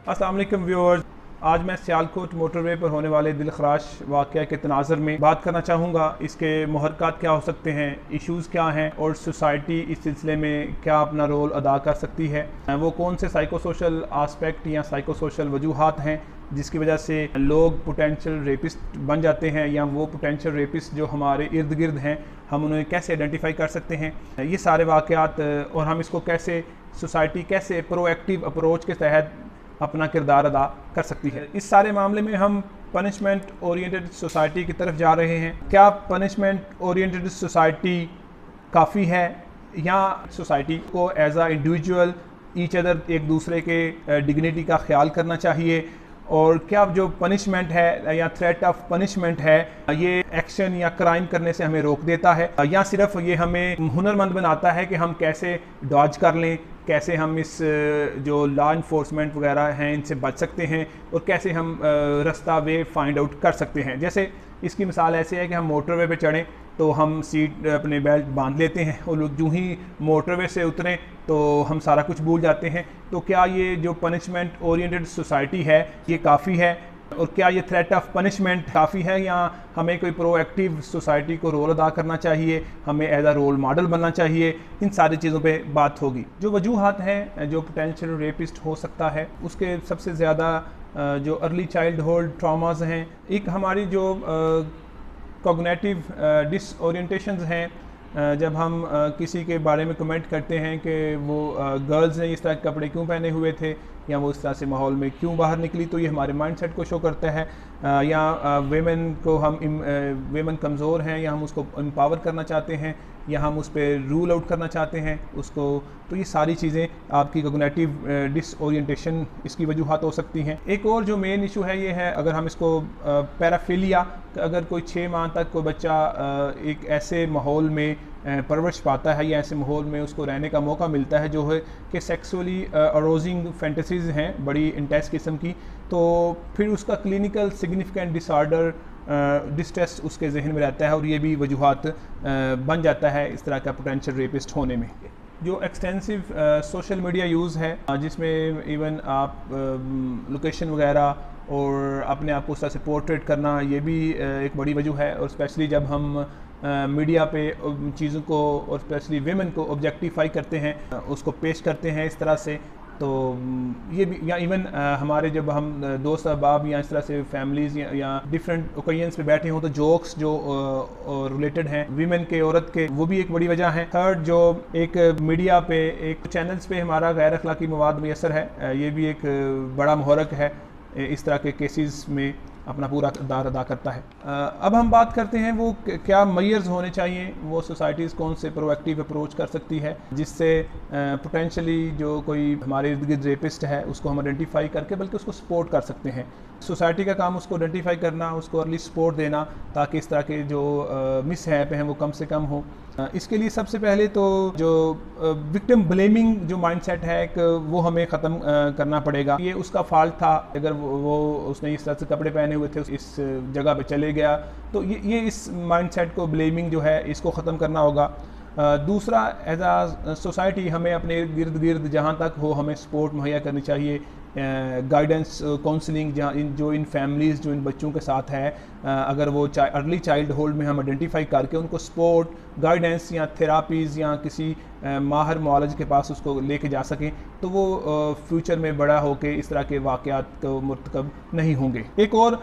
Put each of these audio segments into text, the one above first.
अस्सलाम वालेकुम व्यूअर्स, आज मैं सियालकोट मोटरवे पर होने वाले दिलखराश वाक़या के तनाज़ुर में बात करना चाहूँगा। इसके मुहर्रकात क्या हो सकते हैं, इश्यूज़ क्या हैं और सोसाइटी इस सिलसिले में क्या अपना रोल अदा कर सकती है। वो कौन से साइको सोशल आस्पेक्ट या साइको सोशल वजूहात हैं जिसकी वजह से लोग पोटेंशियल रेपिस्ट बन जाते हैं, या वो पोटेंशियल रेपिस्ट जो हमारे इर्द गिर्द हैं हम उन्हें कैसे आइडेंटिफाई कर सकते हैं। ये सारे वाक़यात और हम इसको कैसे सोसाइटी कैसे प्रोएक्टिव अप्रोच के तहत अपना किरदार अदा कर सकती है। इस सारे मामले में हम पनिशमेंट ओरिएंटेड सोसाइटी की तरफ जा रहे हैं। क्या पनिशमेंट ओरिएंटेड सोसाइटी काफ़ी है, या सोसाइटी को एज आ इंडिविजुअल ईच अदर एक दूसरे के डिग्निटी का ख्याल करना चाहिए, और क्या जो पनिशमेंट है या थ्रेट ऑफ पनिशमेंट है ये एक्शन या क्राइम करने से हमें रोक देता है, या सिर्फ ये हमें हुनरमंद बनाता है कि हम कैसे डॉज कर लें, कैसे हम इस जो लॉ इन्फोर्समेंट वगैरह हैं इनसे बच सकते हैं, और कैसे हम रास्ता वे फाइंड आउट कर सकते हैं। जैसे इसकी मिसाल ऐसे है कि हम मोटरवे पे चढ़ें तो हम सीट अपने बेल्ट बांध लेते हैं, और लोग जो ही मोटरवे से उतरें तो हम सारा कुछ भूल जाते हैं। तो क्या ये जो पनिशमेंट ओरिएंटेड सोसाइटी है ये काफ़ी है, और क्या ये थ्रेट ऑफ पनिशमेंट काफ़ी है, या हमें कोई प्रोएक्टिव सोसाइटी को रोल अदा करना चाहिए, हमें एज आ रोल मॉडल बनना चाहिए। इन सारी चीज़ों पे बात होगी। जो वजूहात हैं जो पोटेंशियल रेपिस्ट हो सकता है, उसके सबसे ज़्यादा जो अर्ली चाइल्डहुड ट्रॉमास हैं, एक हमारी जो कॉग्निटिव डिसओरिएंटेशंस हैं, जब हम किसी के बारे में कमेंट करते हैं कि वो गर्ल्स ने इस तरह के कपड़े क्यों पहने हुए थे, या वो इस तरह से माहौल में क्यों बाहर निकली, तो ये हमारे माइंडसेट को शो करता है। या वेमेन को हम वेमेन कमज़ोर हैं, या हम उसको एम्पावर करना चाहते हैं, या हम उस पर रूल आउट करना चाहते हैं उसको। तो ये सारी चीज़ें आपकी कॉग्निटिव डिसओरिएंटेशन इसकी वजूहात हो सकती हैं। एक और जो मेन इशू है ये है, अगर हम इसको पैराफिलिया, अगर कोई 6 माह तक कोई बच्चा एक ऐसे माहौल में परवरिश पाता है, या ऐसे माहौल में उसको रहने का मौका मिलता है जो है कि सेक्सुअली अरोजिंग फैंटेसीज़ हैं बड़ी इंटेंस किस्म की, तो फिर उसका क्लिनिकल सिग्निफिकेंट डिसऑर्डर डिस्ट्रेस उसके जहन में रहता है, और ये भी वजूहात बन जाता है इस तरह का पोटेंशियल रेपिस्ट होने में। जो एक्सटेंसिव सोशल मीडिया यूज़ है, जिसमें इवन आप लोकेशन वगैरह और अपने आप को उस तरह से पोर्ट्रेट करना, ये भी एक बड़ी वजह है। और स्पेशली जब हम मीडिया पे चीज़ों को और स्पेशली वेमेन को ऑब्जेक्टिफाई करते हैं, उसको पेश करते हैं इस तरह से, तो ये भी, या इवन हमारे जब हम दोस्त अहबाब या इस तरह से फैमिलीज़ या डिफरेंट ओकेजन्स पे बैठे हों तो जोक्स जो रिलेटेड हैं वीमेन के, औरत के, वो भी एक बड़ी वजह है। थर्ड, जो एक मीडिया पे एक चैनल्स पे हमारा गैर अखलाकी मवाद मैसर है, ये भी एक बड़ा मुहर्रक है इस तरह के केसेस में अपना पूरा किरदार अदा करता है। अब हम बात करते हैं वो क्या मेजर्स होने चाहिए, वो सोसाइटीज़ कौन से प्रोएक्टिव अप्रोच कर सकती है जिससे पोटेंशली जो कोई हमारे इर्द गिर्द रेपिस्ट है उसको हम आइडेंटिफाई करके बल्कि उसको सपोर्ट कर सकते हैं। सोसाइटी का काम उसको आइडेंटिफाई करना, उसको अर्ली सपोर्ट देना, ताकि इस तरह के जो मिसहैप हैं वो कम से कम हो। इसके लिए सबसे पहले तो जो विक्टिम ब्लेमिंग जो माइंडसेट है वो हमें ख़त्म करना पड़ेगा। ये उसका फॉल्ट था, अगर वो उसने इस तरह से कपड़े पहने हुए थे इस जगह पे चले गया, तो ये इस माइंडसेट को ब्लेमिंग जो है इसको ख़त्म करना होगा। दूसरा, एज आ सोसाइटी हमें अपने इर्द गिर्द जहाँ तक हो हमें सपोर्ट मुहैया करनी चाहिए, गाइडेंस काउंसलिंग जो इन फैमिलीज़ जो इन बच्चों के साथ है, अगर वो अर्ली चाइल्डहुड में हम आइडेंटिफाई करके उनको सपोर्ट, गाइडेंस या थेरापीज़ या किसी माहिर मुआलज के पास उसको लेके जा सकें, तो वो फ्यूचर में बड़ा होके इस तरह के वाक़यात को मुर्तकब नहीं होंगे। एक और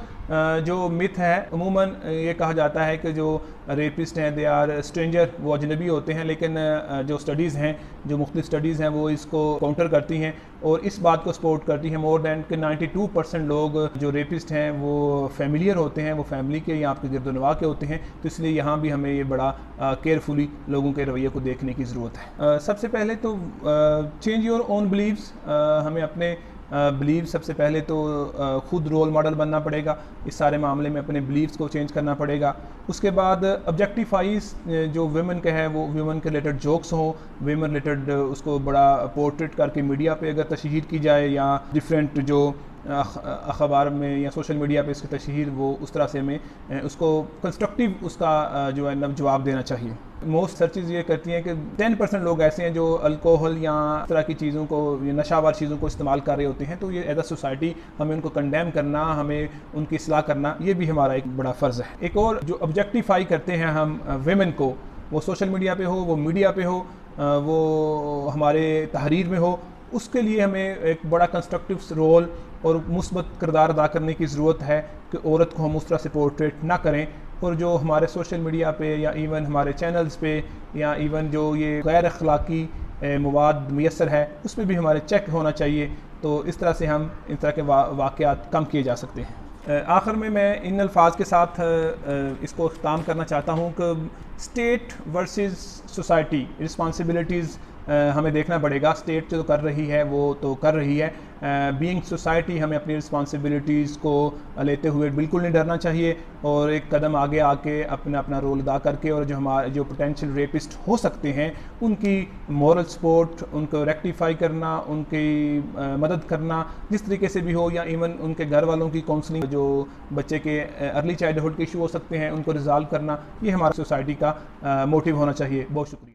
जो मिथ है, अमूमन ये कहा जाता है कि जो रेपिस्ट हैं दे आर स्ट्रेंजर, वो अजनबी होते हैं, लेकिन जो स्टडीज़ हैं, जो मुख्तलिफ स्टडीज़ हैं वो इसको काउंटर करती हैं और इस बात को सपोर्ट करती हैं मोर दैन कि 92% लोग जो रेपिस्ट हैं वो फैमिलियर होते हैं, वो फैमिली के या आपके गिरदोनवा के होते हैं। तो इसलिए यहाँ भी हमें ये बड़ा केयरफुली लोगों के रवैये को देखने की ज़रूरत है। सबसे पहले तो चेंज योर ओन बिलीव्स, हमें अपने बिलीव सबसे पहले तो ख़ुद रोल मॉडल बनना पड़ेगा, इस सारे मामले में अपने बिलीव्स को चेंज करना पड़ेगा। उसके बाद ऑब्जेक्टिफाइज जो वुमेन के है वो वुमेन के रिलेटेड जोक्स हो, वुमेन रिलेटेड उसको बड़ा पोर्ट्रेट करके मीडिया पे अगर तशहीर की जाए, या डिफरेंट जो अखबार में या सोशल मीडिया पे इसकी तशहीर, वो उस तरह से हमें उसको कंस्ट्रक्टिव उसका जो है जवाब देना चाहिए। मोस्ट सर्चेज ये करती हैं कि 10% लोग ऐसे हैं जो अल्कोहल या इस तरह की चीज़ों को, नशावर चीज़ों को इस्तेमाल कर रहे होते हैं। तो ये एज अ सोसाइटी हमें उनको कंडेम करना, हमें उनकी इस्लाह करना, ये भी हमारा एक बड़ा फ़र्ज़ है। एक और जो ऑब्जेक्टिफाई करते हैं हम वेमेन को, वो सोशल मीडिया पे हो, वो मीडिया पे हो, वो हमारे तहरीर में हो, उसके लिए हमें एक बड़ा कंस्ट्रक्टिव रोल और मुस्बत किरदार अदा करने की ज़रूरत है कि औरत को हम उस तरह से पोर्ट्रेट ना करें। और जो हमारे सोशल मीडिया पे या इवन हमारे चैनल्स पे या इवन जो ये गैर अखलाकी मवाद मुयसर है, उसमें भी हमारे चेक होना चाहिए। तो इस तरह से हम इस तरह के वाक़यात कम किए जा सकते हैं। आखिर में मैं इन अल्फाज के साथ इसको अख्ताम करना चाहता हूँ कि स्टेट वर्सेस सोसाइटी रिस्पॉन्सिबिलिटीज़ हमें देखना पड़ेगा। स्टेट जो कर रही है वो तो कर रही है, बीइंग सोसाइटी हमें अपनी रिस्पॉन्सिबिलिटीज़ को लेते हुए बिल्कुल नहीं डरना चाहिए और एक कदम आगे आके अपना रोल अदा करके, और जो हमारे जो पोटेंशियल रेपिस्ट हो सकते हैं उनकी मॉरल सपोर्ट, उनको रेक्टिफाई करना, उनकी मदद करना जिस तरीके से भी हो, या इवन उनके घर वालों की काउंसलिंग, जो बच्चे के अर्ली चाइल्डहुड के इशू हो सकते हैं उनको रिजॉल्व करना, ये हमारी सोसाइटी का मोटिव होना चाहिए। बहुत शुक्रिया।